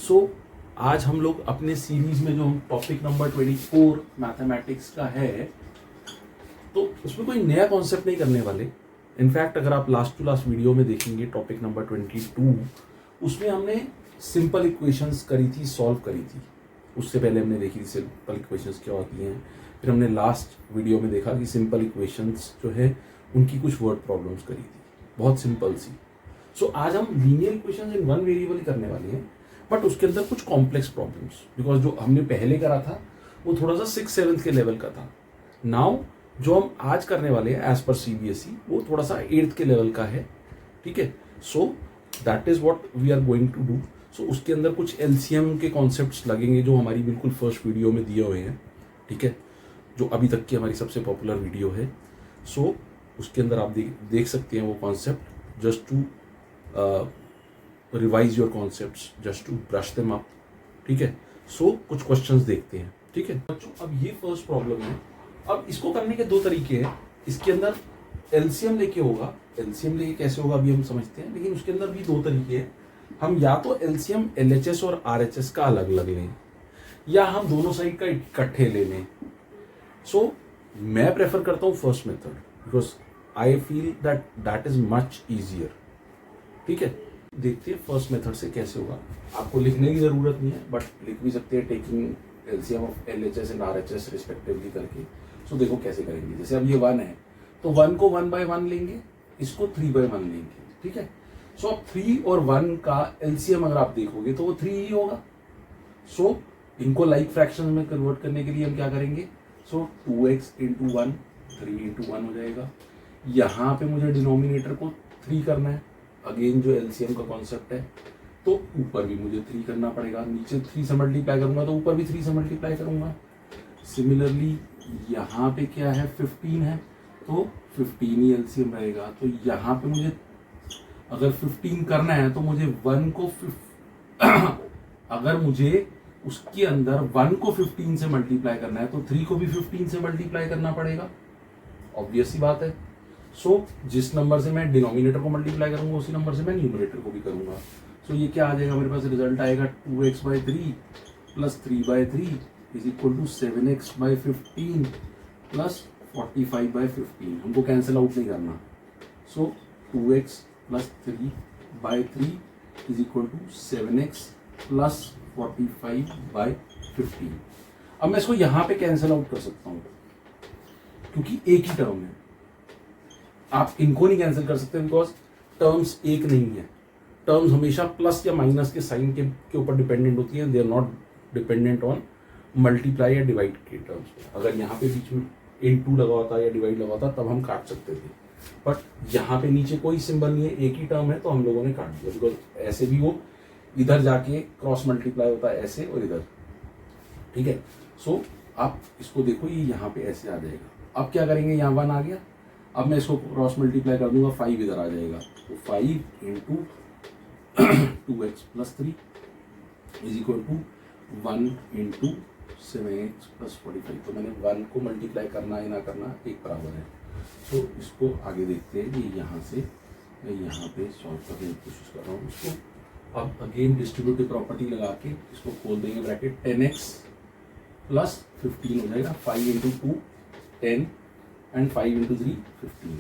सो आज हम लोग अपने सीरीज में जो हम टॉपिक नंबर 24 मैथमेटिक्स का है, तो उसमें कोई नया कॉन्सेप्ट नहीं करने वाले। इनफैक्ट अगर आप लास्ट टू लास्ट वीडियो में देखेंगे टॉपिक नंबर 22, उसमें हमने सिंपल इक्वेशंस करी थी, सॉल्व करी थी। उससे पहले हमने देखी थी सिंपल इक्वेशंस क्या होती हैं। फिर हमने लास्ट वीडियो में देखा कि सिंपल इक्वेशंस जो है उनकी कुछ वर्ड प्रॉब्लम्स करी थी, बहुत सिंपल सी। सो आज हम linear equations in one variable करने वाले हैं, बट उसके अंदर कुछ कॉम्प्लेक्स प्रॉब्लम्स, बिकॉज जो हमने पहले करा था वो थोड़ा सा 6-7 के लेवल का था। नाउ जो हम आज करने वाले हैं एज पर CBSE वो थोड़ा सा 8th के लेवल का है, ठीक है। So that is what we are going to do. So उसके अंदर कुछ LCM के कॉन्सेप्ट्स लगेंगे जो हमारी बिल्कुल फर्स्ट वीडियो में दिए हुए हैं, ठीक है, जो अभी तक की हमारी सबसे पॉपुलर वीडियो है। सो उसके अंदर आप देख सकते हैं वो concept, just to revise your concepts, just to brush them up, ठीक है। सो कुछ क्वेश्चंस देखते हैं, ठीक है बच्चों। अब ये फर्स्ट प्रॉब्लम है। अब इसको करने के दो तरीके हैं। इसके अंदर LCM लेके होगा, LCM लेके कैसे होगा अभी हम समझते हैं, लेकिन उसके अंदर भी दो तरीके हैं। हम या तो LCM LHS और RHS का अलग अलग लें, या हम दोनों साइड का इकट्ठे ले लें। सो मैं प्रेफर करता हूँ first method, because I feel that is much easier, ठीक है। देखते हैं फर्स्ट मेथड से कैसे होगा। आपको लिखने की जरूरत नहीं है, बट लिख भी सकते हैं taking LCM of LHS and RHS respectively करके। सो देखो कैसे करेंगे। जैसे अब ये 1 है तो 1 को 1 by 1 लेंगे, इसको 3 by 1 लेंगे, ठीक है। सो अब 3 और 1 का LCM अगर आप देखोगे तो वो 3 ही होगा। सो इनको लाइक फ्रैक्शन में कन्वर्ट करने के लिए हम क्या करेंगे, सो 2x इंटू 1 3 इंटू 1 हो जाएगा। यहाँ पे मुझे डिनोमिनेटर को 3 करना है, अगेन जो LCM का कॉन्सेप्ट है, तो ऊपर भी मुझे 3 करना पड़ेगा। नीचे 3 से मल्टीप्लाई करूंगा तो ऊपर भी 3 से मल्टीप्लाई करूंगा। सिमिलरली यहाँ पे क्या है, 15 है तो 15 ही LCM रहेगा। तो यहाँ पे मुझे अगर 15 करना है तो मुझे 1 को अगर मुझे उसके अंदर 1 को 15 से मल्टीप्लाई करना है तो 3 को भी 15 से मल्टीप्लाई करना पड़ेगा, ऑब्वियस सी बात है। सो जिस नंबर से मैं डिनोमिनेटर को मल्टीप्लाई करूंगा उसी नंबर से मैं न्यूमरेटर को भी करूंगा। सो ये क्या आ जाएगा, मेरे पास रिजल्ट आएगा 2x/3 plus 3/3 is equal to 7x/15 plus 45/15। हमको कैंसिल आउट नहीं करना। So 2x plus 3/3 is equal to 7x plus 45/15। अब मैं इसको यहां पे कैंसिल आउट कर सकता हूं क्योंकि एक ही टर्म है। आप इनको नहीं कैंसिल कर सकते बिकॉज टर्म्स एक नहीं है। टर्म्स हमेशा प्लस या माइनस के साइन के ऊपर डिपेंडेंट होती हैं। They are not dependent on multiply या डिवाइड के टर्म्स। अगर यहाँ पे बीच में इनटू लगा होता या डिवाइड लगा होता तब हम काट सकते थे, बट यहाँ पे नीचे कोई सिंबल नहीं है, एक ही टर्म है तो हम लोगों ने काट दिया। बिकॉज ऐसे भी वो इधर जाके क्रॉस मल्टीप्लाई होता है ऐसे और इधर, ठीक है। सो आप इसको देखो, ये यहाँ पे ऐसे आ जाएगा। अब क्या करेंगे, यहाँ 1 आ गया। अब मैं इसको क्रॉस मल्टीप्लाई कर दूंगा, 5 इधर आ जाएगा। तो 5 into 2x plus 3 is equal to 1 into 7x plus 45। तो मैंने 1 को मल्टीप्लाई करना या ना करना एक बराबर है। तो इसको आगे देखते हैं। ये यहाँ से मैं यहाँ पे सॉल्व करने की कोशिश कर रहा हूँ इसको। अब अगेन डिस्ट्रीब्यूटिव प्रॉपर्टी लगा के इसको खोल देंगे ब्रैकेट। 10x प्लस 15 हो जाएगा। 5 into 2 10 and 5 into 3 15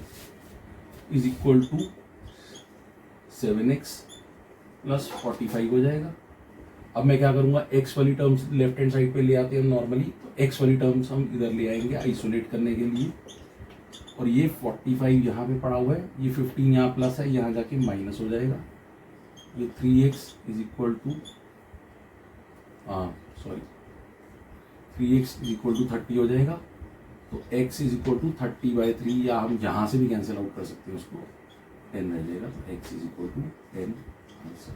is equal to 7x plus 45 हो जाएगा। अब मैं क्या करूंगा, x वाली टर्म्स लेफ्ट हैंड साइड पे ले आते हैं नॉर्मली, तो x वाली टर्म्स हम इधर ले आएंगे आइसोलेट करने के लिए। और ये 45 यहाँ पे पड़ा हुआ है, ये 15 यहाँ प्लस है, यहाँ जाके माइनस हो जाएगा। ये 3x is equal to 3x is equal to 30 हो जाएगा। तो x इज इक्वल टू 30/3, या हम यहाँ से भी कैंसिल आउट कर सकते हैं उसको, 10 रह जाएगा। तो x is equal to 10 answer.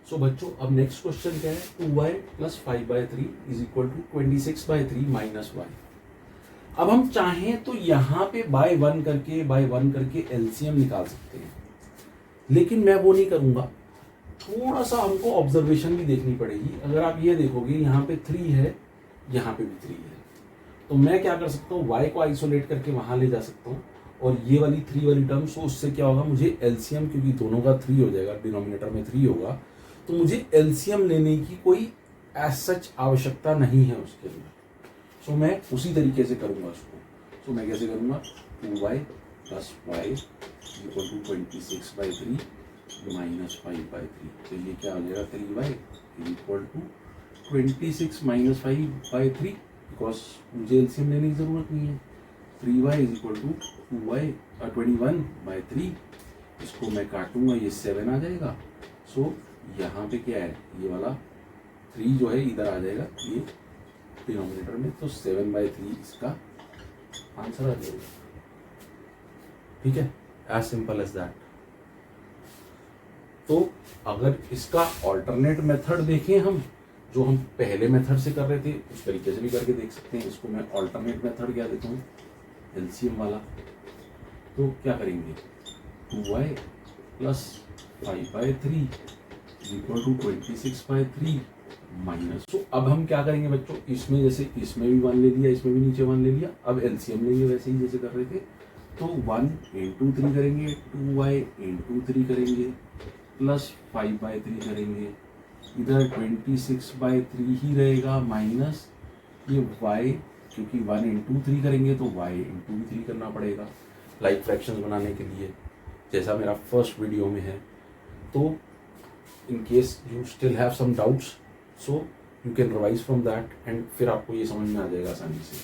So बच्चों अब नेक्स्ट क्वेश्चन क्या है, 2y plus 5/3 is equal to 26/3 minus y। अब हम चाहें तो यहाँ पे बाय 1 करके LCM निकाल सकते हैं, लेकिन मैं वो नहीं करूंगा। थोड़ा सा हमको ऑब्जर्वेशन भी देखनी पड़ेगी। अगर आप ये देखोगे यहाँ पे 3 है, यहाँ पे भी 3 है, तो मैं क्या कर सकता हूँ, y को आइसोलेट करके वहां ले जा सकता हूँ। और ये वाली 3 वाली टर्म, सो उससे क्या होगा, मुझे LCM, क्योंकि दोनों का 3 हो जाएगा, डिनोमिनेटर में 3 होगा, तो मुझे एलसीएम लेने की कोई एज सच आवश्यकता नहीं है उसके अंदर। सो मैं उसी तरीके से करूँगा उसको। सो मैं कैसे करूँगा, 2y plus y equal to 26/3 minus 5/3। तो ये क्या आ जाएगा, 3y equal to 26 minus 5/3, because मुझे एलसीएम लेने की ज़रूरत नहीं है। 3y is equal to 21/3। इसको मैं काटूंगा, ये 7 आ जाएगा। सो यहाँ पे क्या है, ये वाला 3 जो है इधर आ जाएगा, ये डिनोमिनेटर में, तो 7/3 इसका आंसर आ जाएगा। ठीक है, एज सिंपल एज दैट। तो अगर इसका ऑल्टरनेट मेथड देखें हम, जो हम पहले मेथड से कर रहे थे उस तरीके से भी करके देख सकते हैं। इसको मैं ऑल्टरनेट मेथड क्या देता हूँ, एलसीएम वाला। तो क्या करेंगे, 2y plus 5/3 equal to 26/3 minus. तो अब हम क्या करेंगे बच्चों, इसमें जैसे इसमें भी 1 ले लिया, इसमें भी नीचे 1 ले लिया, अब एलसीएम लेंगे वैसे ही जैसे कर रहे थे। तो 1 into 3 करेंगे, 2y into 3 करेंगे, प्लस 5/3 करेंगे, इधर 26/3 ही रहेगा, माइनस ये y, क्योंकि 1 into 3 करेंगे तो y into 3 करना पड़ेगा लाइक फ्रैक्शंस बनाने के लिए, जैसा मेरा फर्स्ट वीडियो में है। तो in case you still have some doubts, so you can revise from that and फिर आपको ये समझ में आ जाएगा आसानी से।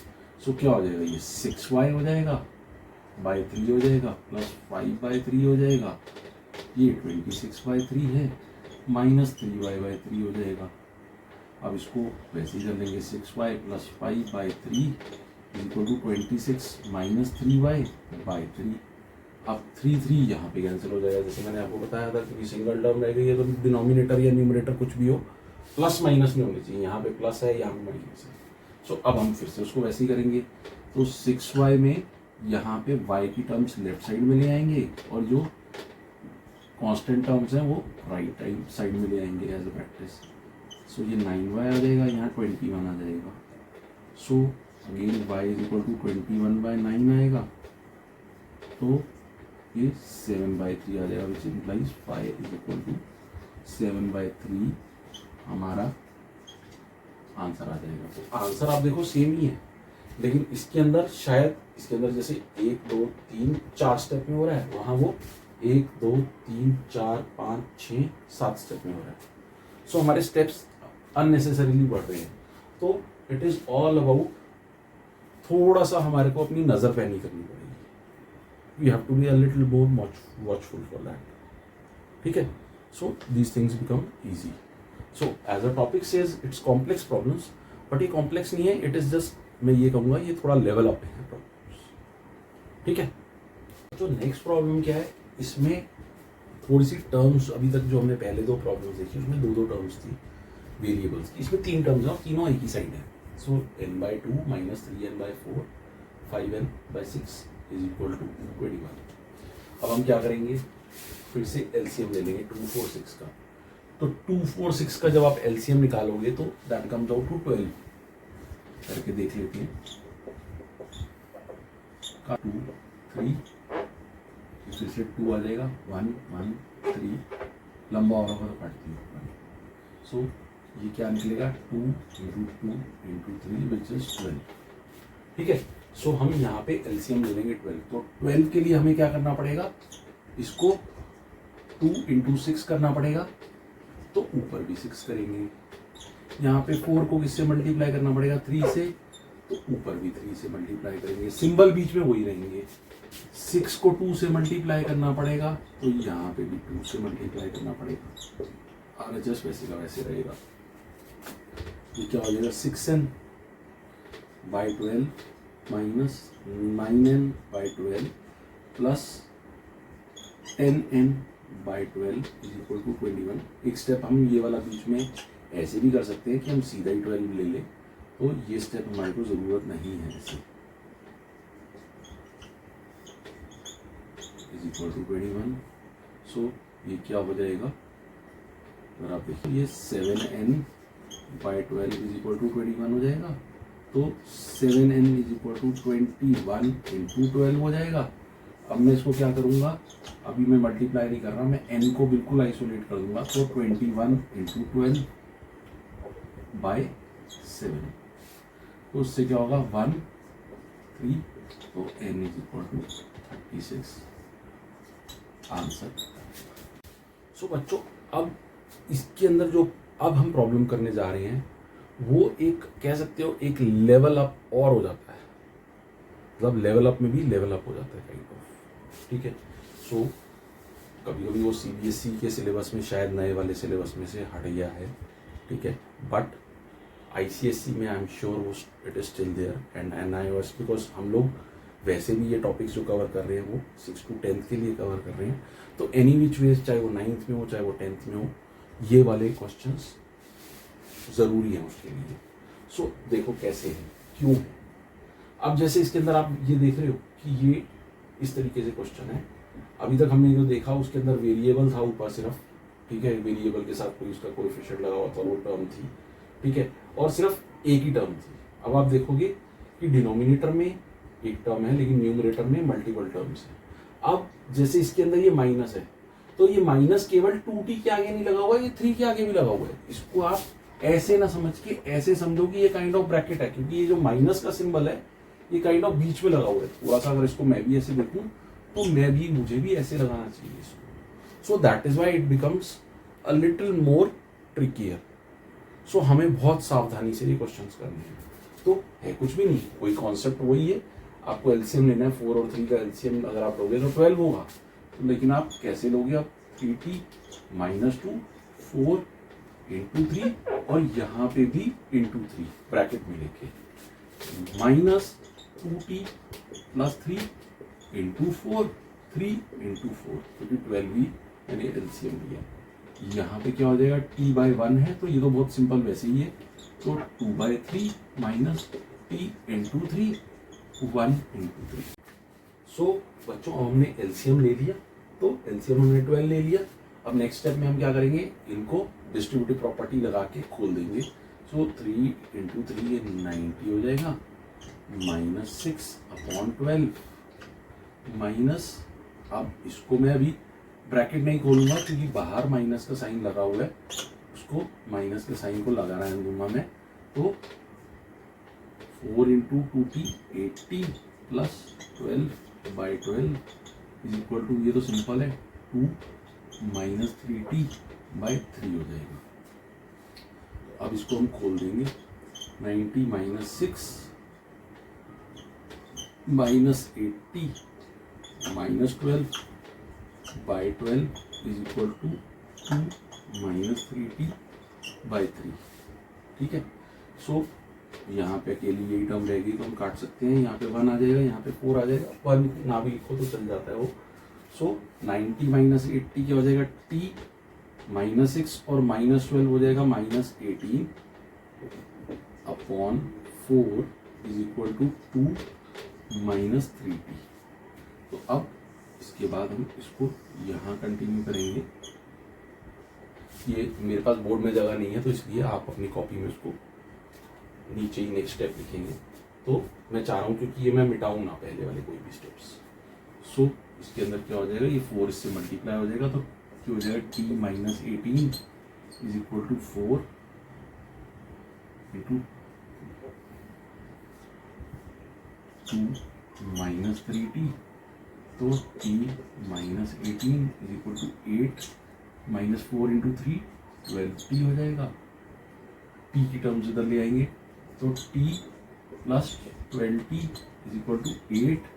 सो क्या हो जाएगा, ये 6y हो जाएगा बाई 3 हो जाएगा, प्लस 5/3 हो जाएगा, ये 26/3 है, माइनस 3y/3 हो जाएगा। अब इसको वैसे ही कर लेंगे, 6y plus 5/3 equal to 26 minus 3y/3। अब 3 यहाँ पे कैंसिल हो जाएगा, जैसे मैंने आपको बताया था, क्योंकि सिंगल टर्म रह गई है तो डिनोमिनेटर या न्यूमरेटर कुछ भी हो प्लस माइनस नहीं होनी चाहिए, यहाँ पे प्लस है यहाँ पे माइनस है। सो अब हम फिर से उसको वैसे ही करेंगे। तो 6y में यहाँ पे y की टर्म्स लेफ्ट साइड में ले आएंगे और जो कांस्टेंट टर्म्स हैं वो राइट साइड में ले आएंगे एज अ प्रैक्टिस। सो ये 9y आ जाएगा, यहाँ 21 आ जाएगा। So again y is equal to 21/9 आएगा, तो ये 7/3 आ जाएगा, which implies 5 is equal to 7/3 हमारा आंसर आ जाएगा। तो आंसर आप देखो सेम ही है, लेकिन इसके अंदर शायद इसके अंदर जैसे 1 2 3 4 स्टेप में हो रहा है, वहाँ वो 1 2 3 4 5 6 7 स्टेप में हो रहा है। सो हमारे स्टेप्स अननेसेसरीली बढ़ रहे हैं। तो इट इज ऑल अबाउट, थोड़ा सा हमारे को अपनी नजर पैनी करनी पड़ेगी। We have to be a little more watchful for that. ठीक है, so these things become easy. So as a topic says it's complex problems, but ये कॉम्प्लेक्स नहीं है, इट इज जस्ट, मैं ये कहूँगा ये थोड़ा लेवल अप है प्रॉब्लम्स। ठीक है, जो नेक्स्ट प्रॉब्लम क्या है, इसमें थोड़ी सी टर्म्स, अभी तक जो हमने पहले 2 प्रॉब्लम्स देखी उसमें 2 टर्म्स थी वेरिएबल्स की, इसमें 3 टर्म्स हैं और तीनों एक ही साइड है। So n/2 minus 3n/4 5n/6 is equal to 21। अब हम क्या करेंगे, फिर से एलसीएम ले लेंगे 2 4 6 का। तो 2 4 6 का जब आप एलसीएम निकालोगे तो दैट कम्स आउट टू 12 करके देख लेते हैं। 2 3 फिर से 2 आ जाएगा, 1 1 3 लंबा और होगा तो काट दिया। सो ये क्या निकलेगा, 2 × 2 × 3 विच इज 12। ठीक है, सो हम यहाँ पे एलसीएम ले लेंगे 12। तो 12 के लिए हमें क्या करना पड़ेगा, इसको 2 × 6 करना पड़ेगा, तो ऊपर भी 6 करेंगे। यहाँ पे 4 को किससे मल्टीप्लाई करना पड़ेगा, 3 से, तो ऊपर भी 3 से मल्टीप्लाई करेंगे, सिंबल बीच में वही रहेंगे। 6 को 2 से मल्टीप्लाई करना पड़ेगा, तो यहाँ पे भी 2 से मल्टीप्लाई करना पड़ेगा, आगे जस्ट वैसे का वैसे रहेगा। ये क्या हो जाएगा, 6n/12 minus 9n/12 plus 10n/12 is equal to 21। एक स्टेप हम ये वाला बीच में ऐसे भी कर सकते हैं कि हम सीधा ही 12 ले लें, तो ये स्टेप हमारे को ज़रूरत नहीं है। ऐसे इज इक्वल टू 21। सो ये क्या हो जाएगा, अगर आप देखिए ये 7n/12 इज इक्वल टू 21 हो जाएगा, तो 7n इज इक्वल टू 21 × 12 हो जाएगा। अब मैं इसको क्या करूँगा, अभी मैं मल्टीप्लाई नहीं कर रहा, मैं n को बिल्कुल आइसोलेट कर दूंगा। तो 21 इंटू 12 बाय 7, तो उससे क्या होगा 1 3, तो n is equal to 36 answer. So बच्चों अब इसके अंदर जो अब हम प्रॉब्लम करने जा रहे हैं वो एक कह सकते हो एक लेवल अप और हो जाता है, मतलब लेवल अप में भी लेवल अप हो जाता है काइंड ऑफ, ठीक है। सो कभी कभी वो सीबीएसई के सिलेबस में शायद नए वाले सिलेबस में से हट गया है, ठीक है, बट आईसीएसई में आई एम श्योर वो it is still there and NIOS, because हम लोग वैसे भी ये टॉपिक्स जो कवर कर रहे हैं वो 6 to 10th के लिए कवर कर रहे हैं। तो एनी विच वेज, चाहे वो 9th में हो चाहे वो 10th में हो, ये वाले क्वेश्चंस ज़रूरी है उसके लिए। सो देखो कैसे है, क्यों है। अब जैसे इसके अंदर आप ये देख रहे हो कि ये इस तरीके से क्वेश्चन है। अभी तक हमने जो देखा उसके अंदर वेरिएबल था ऊपर सिर्फ, ठीक है, वेरिएबल के साथ कोई उसका कोएफिशिएंट लगा हुआ था, वो टर्म थी, ठीक है, और सिर्फ एक ही टर्म थी। अब आप देखोगे कि डिनोमिनेटर में एक टर्म है लेकिन न्यूमरेटर में मल्टीपल टर्म्स है। अब जैसे इसके अंदर ये माइनस है, तो ये माइनस केवल 2t के आगे नहीं लगा हुआ है, ये 3 के आगे भी लगा हुआ है। इसको आप ऐसे ना समझ के ऐसे समझो कि ये काइंड ऑफ ब्रैकेट है, क्योंकि ये जो माइनस का सिंबल है ये काइंड ऑफ बीच में लगा हुआ है। थोड़ा सा अगर इसको मैं भी ऐसे देखूं तो मुझे भी ऐसे लगाना चाहिए इसको। So that is why it becomes a little more trickier. So हमें बहुत सावधानी से ये क्वेश्चंस करने हैं। तो है कुछ भी नहीं, कोई कॉन्सेप्ट वही है, आपको एलसीएम लेना है। 4 और 3 का एलसीएम अगर आप लोगे तो 12 होगा, तो लेकिन आप कैसे लोगे, आप 3t माइनस 2 4 इंटू 3 और यहाँ पे भी इंटू 3 ब्रैकेट में लेके minus 2t plus 3 into 4 3 into 4, क्योंकि 12 भी मैंने एलसीएम लिया। यहाँ पे क्या हो जाएगा, t बाय 1 है तो ये तो बहुत सिंपल वैसे ही है, तो 2 by 3 minus t into 3 1 into 3। So बच्चों हमने एलसीएम ले लिया, तो एलसीएम हमने 12 ले लिया। अब नेक्स्ट स्टेप में हम क्या करेंगे, इनको डिस्ट्रीब्यूटिव प्रॉपर्टी लगा के खोल देंगे। सो 3 इंटू 3 ये 90 हो जाएगा, माइनस 6 अपॉन 12 माइनस, अब इसको मैं अभी ब्रैकेट नहीं खोलूंगा क्योंकि बाहर माइनस का साइन लगा हुआ है, उसको माइनस के साइन को लगाना है दूंगा मैं। तो 4 into 2t 8t plus 12 by 12 is equal to, ये तो सिंपल है, 2 माइनस 3t बाई 3 हो जाएगा। अब इसको हम खोल देंगे, 90 minus 6 minus 8t minus 12 by 12 is equal to 2 minus 3t by 3, ठीक है। सो यहाँ पे अकेली यही टर्म रहेगी तो हम काट सकते हैं, यहाँ पे 1 आ जाएगा, यहाँ पे 4 आ जाएगा, 1 ना भी लिखो तो चल जाता है वो। सो 90 माइनस 80 क्या हो जाएगा, t माइनस 6 और माइनस 12 हो जाएगा minus 18 upon 4 is equal to 2 minus 3t। तो अब इसके बाद हम इसको यहाँ कंटिन्यू करेंगे। ये मेरे पास बोर्ड में जगह नहीं है तो इसलिए आप अपनी कॉपी में उसको नीचे ही नेक्स्ट स्टेप लिखेंगे। तो मैं चाह रहा हूँ क्योंकि ये मैं मिटाऊँ ना पहले वाले कोई भी स्टेप्स। सो इसके अंदर क्या हो जाएगा, ये 4 इससे मल्टीप्लाई हो जाएगा, तो क्या हो जाएगा, t minus 18 is equal to 4 into 2 minus 3t, तो t minus 18 is equal to 8 minus 4 into 3 12t हो जाएगा। t की टर्म्स इधर ले आएंगे तो t plus 12t is equal to 8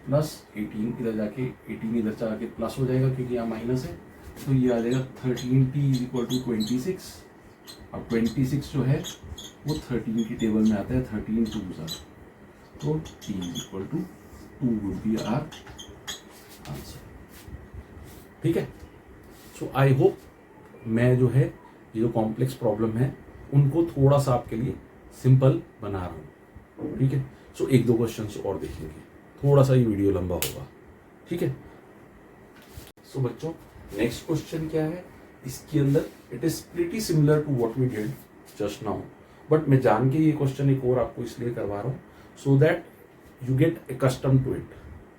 plus 18, इधर जाके 18 इधर जाके प्लस हो जाएगा क्योंकि यहाँ माइनस है, तो ये आ जाएगा 13t इज इक्वल टू 26। अब 26 जो है वो 13 की टेबल में आता है, 13 2 तो t is equal to 2 would be our answer, ठीक है। सो आई होप मैं जो है ये जो कॉम्प्लेक्स प्रॉब्लम है उनको थोड़ा सा आपके लिए सिंपल बना रहा हूँ, ठीक है। सो 1-2 क्वेश्चंस और देखेंगे, थोड़ा सा ये वीडियो लंबा होगा, ठीक है। सो बच्चों नेक्स्ट क्वेश्चन क्या है, इसके अंदर it is pretty similar to what we did just now, but मैं जान के ये क्वेश्चन एक और आपको इसलिए करवा रहा हूँ so that you get accustom to it,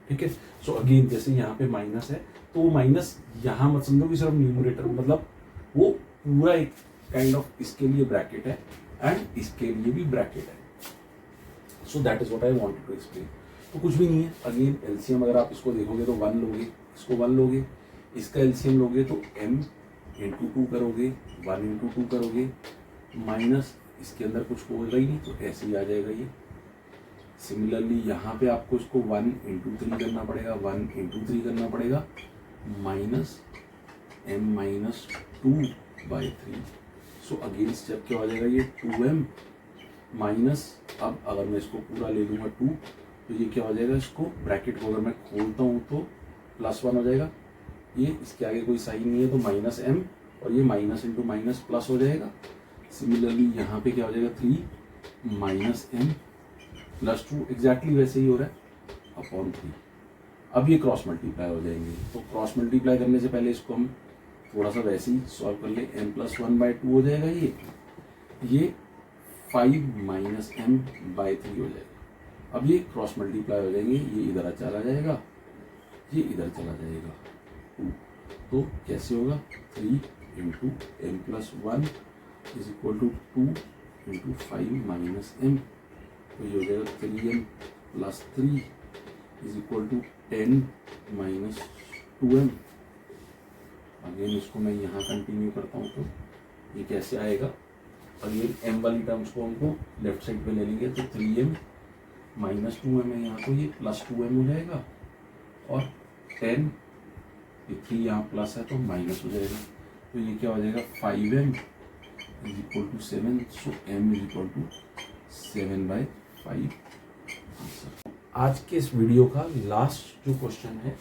ठीक है। सो अगेन जैसे यहाँ पे माइनस है तो वो माइनस यहाँ मत समझो कि सिर्फ न्यूमरेटर, मतलब वो पूरा एक काइंड ऑफ इसके लिए ब्रैकेट है एंड इसके लिए भी ब्रैकेट है। So that is what I wanted to explain. तो कुछ भी नहीं है, अगेन एलसीएम अगर आप इसको देखोगे तो 1 लोगे, इसको 1 लोगे, इसका एलसीएम लोगे तो m इंटू 2 करोगे, 1 इंटू 2 करोगे, माइनस इसके अंदर कुछ होगा ही नहीं तो ऐसे ही आ जाएगा ये। सिमिलरली यहाँ पे आपको इसको 1 इंटू 3 करना पड़ेगा, 1 इंटू 3 करना पड़ेगा, minus m minus 2/3। So again step क्या हो जाएगा, ये 2m माइनस, अब अगर मैं इसको पूरा ले लूँगा 2 तो ये क्या हो जाएगा, इसको ब्रैकेट को अगर मैं खोलता हूँ तो +1 हो जाएगा, ये इसके आगे कोई साइन नहीं है तो माइनस m, और ये माइनस इंटू माइनस प्लस हो जाएगा। सिमिलरली यहाँ पे क्या हो जाएगा 3 माइनस m प्लस 2, एग्जैक्टली वैसे ही हो रहा है अपॉन 3। अब ये क्रॉस मल्टीप्लाई हो जाएंगे, तो क्रॉस मल्टीप्लाई करने से पहले इसको हम थोड़ा सा वैसे ही सॉल्व कर ले, m+1/2 हो जाएगा ये 5 माइनस m/3 हो जाएगा। अब ये क्रॉस मल्टीप्लाई हो जाएंगे, ये इधर चला जाएगा, ये इधर चला जाएगा 2, तो कैसे होगा 3 into m+1 is equal to 2 into 5 minus m, तो ये हो जाएगा 3m plus 3 is equal to 10 minus 2m। Again इसको मैं यहाँ कंटिन्यू करता हूँ तो ये कैसे आएगा, अगेन m वाली टर्म्स को हमको लेफ्ट साइड पे ले लेंगे तो 3m माइनस 2m है यहाँ, तो ये प्लस 2m हो जाएगा, और 10, ये 3 यहाँ प्लस है तो माइनस हो जाएगा, तो ये क्या हो जाएगा 5m is equal to 7। So m is equal to 7/5 answer. आज के इस वीडियो का लास्ट जो क्वेश्चन है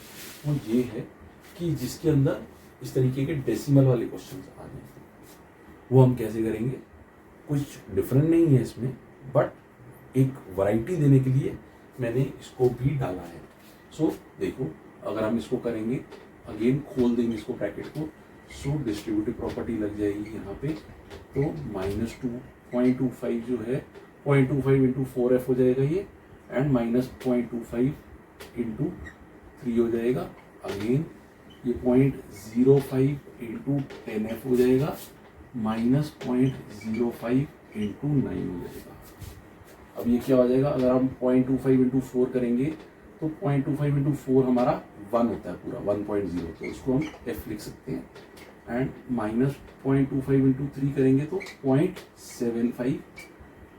वो ये है कि जिसके अंदर इस तरीके के डेसिमल वाले क्वेश्चन आ जाए, वो हम कैसे करेंगे। कुछ डिफरेंट नहीं है इसमें, बट एक वैरायटी देने के लिए मैंने इसको भी डाला है। सो देखो, अगर हम इसको करेंगे, अगेन खोल देंगे इसको ब्रैकेट को, सो डिस्ट्रीब्यूटिव प्रॉपर्टी लग जाएगी यहाँ पे, तो -2.25 जो है 0.25 इंटू 4f हो जाएगा ये, एंड -0.25 इंटू 3 हो जाएगा। अगेन ये 0.05 इंटू 10f हो जाएगा, -0.05 इंटू 9 हो जाएगा। अब ये क्या हो जाएगा, अगर हम 0.25 इंटू 4 करेंगे तो 0.25 इंटू 4 हमारा 1 होता है पूरा 1.0, तो इसको हम f लिख सकते हैं, एंड -0.25 इंटू 3 करेंगे तो 0.75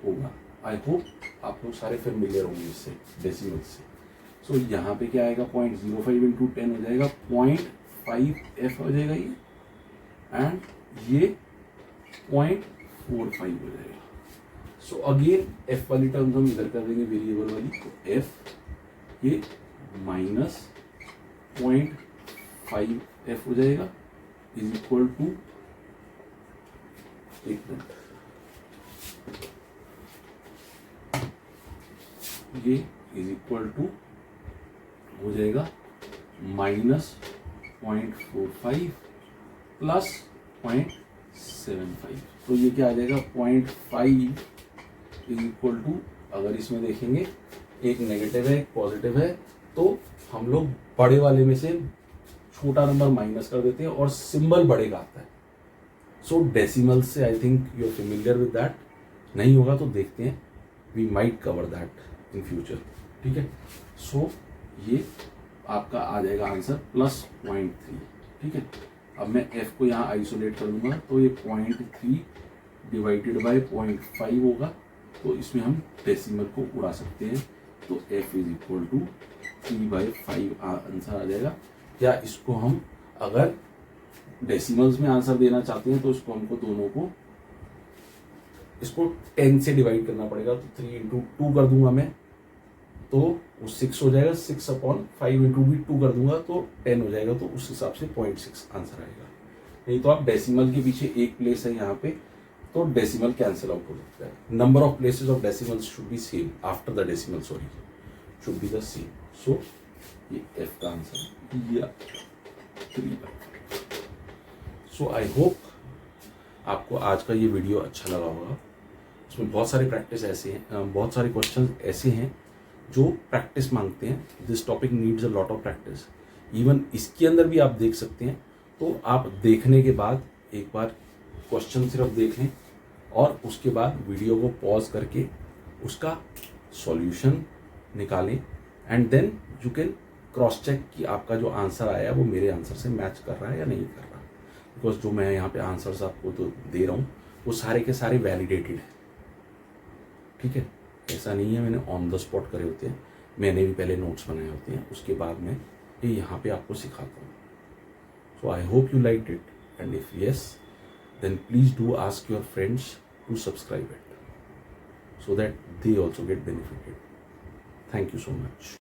होगा। आई होप आप लोग सारे फेमिलियर होंगे इससे, डेसिमल से। सो यहाँ पे क्या आएगा, 0.05 इंटू 10 हो जाएगा, 0.5f हो जाएगा ये, एंड ये 0.45 हो जाएगा। सो अगेन f वाली टर्म्स हम इधर कर देंगे वेरिएबल वाली, तो f ये -0.5f हो जाएगा इज इक्वल टू, एक मिनट, ये इज इक्वल टू हो जाएगा -0.45 प्लस 0.75, तो ये क्या आ जाएगा 0.5 इज इक्वल टू, अगर इसमें देखेंगे एक नेगेटिव है एक पॉजिटिव है, तो हम लोग बड़े वाले में से छोटा नंबर माइनस कर देते हैं और सिंबल बड़े का आता है। सो डेसिमल से I think you are familiar with that, नहीं होगा तो देखते हैं, we might cover that in future, ठीक है। सो ये आपका आ जाएगा आंसर +0.3, ठीक है। अब मैं f को यहाँ आइसोलेट कर दूंगा तो ये 0.3 डिवाइडेड बाय 0.5 होगा, तो इसमें हम डेसिमल को उड़ा सकते हैं, तो f is equal to 3/5 answer आ जाएगा। या इसको हम अगर डेसिमल्स में आंसर देना चाहते हैं तो इसको हमको दोनों को इसको 10 से डिवाइड करना पड़ेगा, तो 3 इंटू 2 कर दूंगा मैं, तो वो 6 हो जाएगा, 6/5 इंटू भी 2 कर दूंगा तो 10 हो जाएगा, तो उस हिसाब से 0.6 आंसर आएगा। नहीं तो आप डेसिमल के पीछे एक प्लेस है यहाँ पे, तो डेसिमल कैंसिल आउट हो सकता है। Number of places of decimals should be same after the decimal, sorry should be the same. So ये f का आंसर या 3/5। सो आई होप आपको आज का ये वीडियो अच्छा लगा होगा। उसमें बहुत सारे प्रैक्टिस ऐसे हैं, बहुत सारे क्वेश्चन ऐसे हैं जो प्रैक्टिस मांगते हैं. This topic needs a lot of practice. Even इसके अंदर भी आप देख सकते हैं. तो आप देखने के बाद एक बार क्वेश्चन सिर्फ देख लें और उसके बाद वीडियो को पॉज करके उसका सॉल्यूशन निकालें and then you can cross check कि आपका जो आंसर आया वो मेरे आंसर से मैच कर रहा है या नहीं कर रहा. बिकॉज जो मैं यहाँ पे आंसर्स आपको तो दे रहा हूँ वो सारे के सारे वैलिडेटेड है. ठीक है, ऐसा नहीं है मैंने ऑन द स्पॉट करे होते हैं. मैंने भी पहले नोट्स बनाए होते हैं, उसके बाद मैं ये यहाँ पे आपको सिखाता हूँ. So I hope you like it and if yes then please do ask your friends to subscribe it so that they also get benefited. Thank you so much.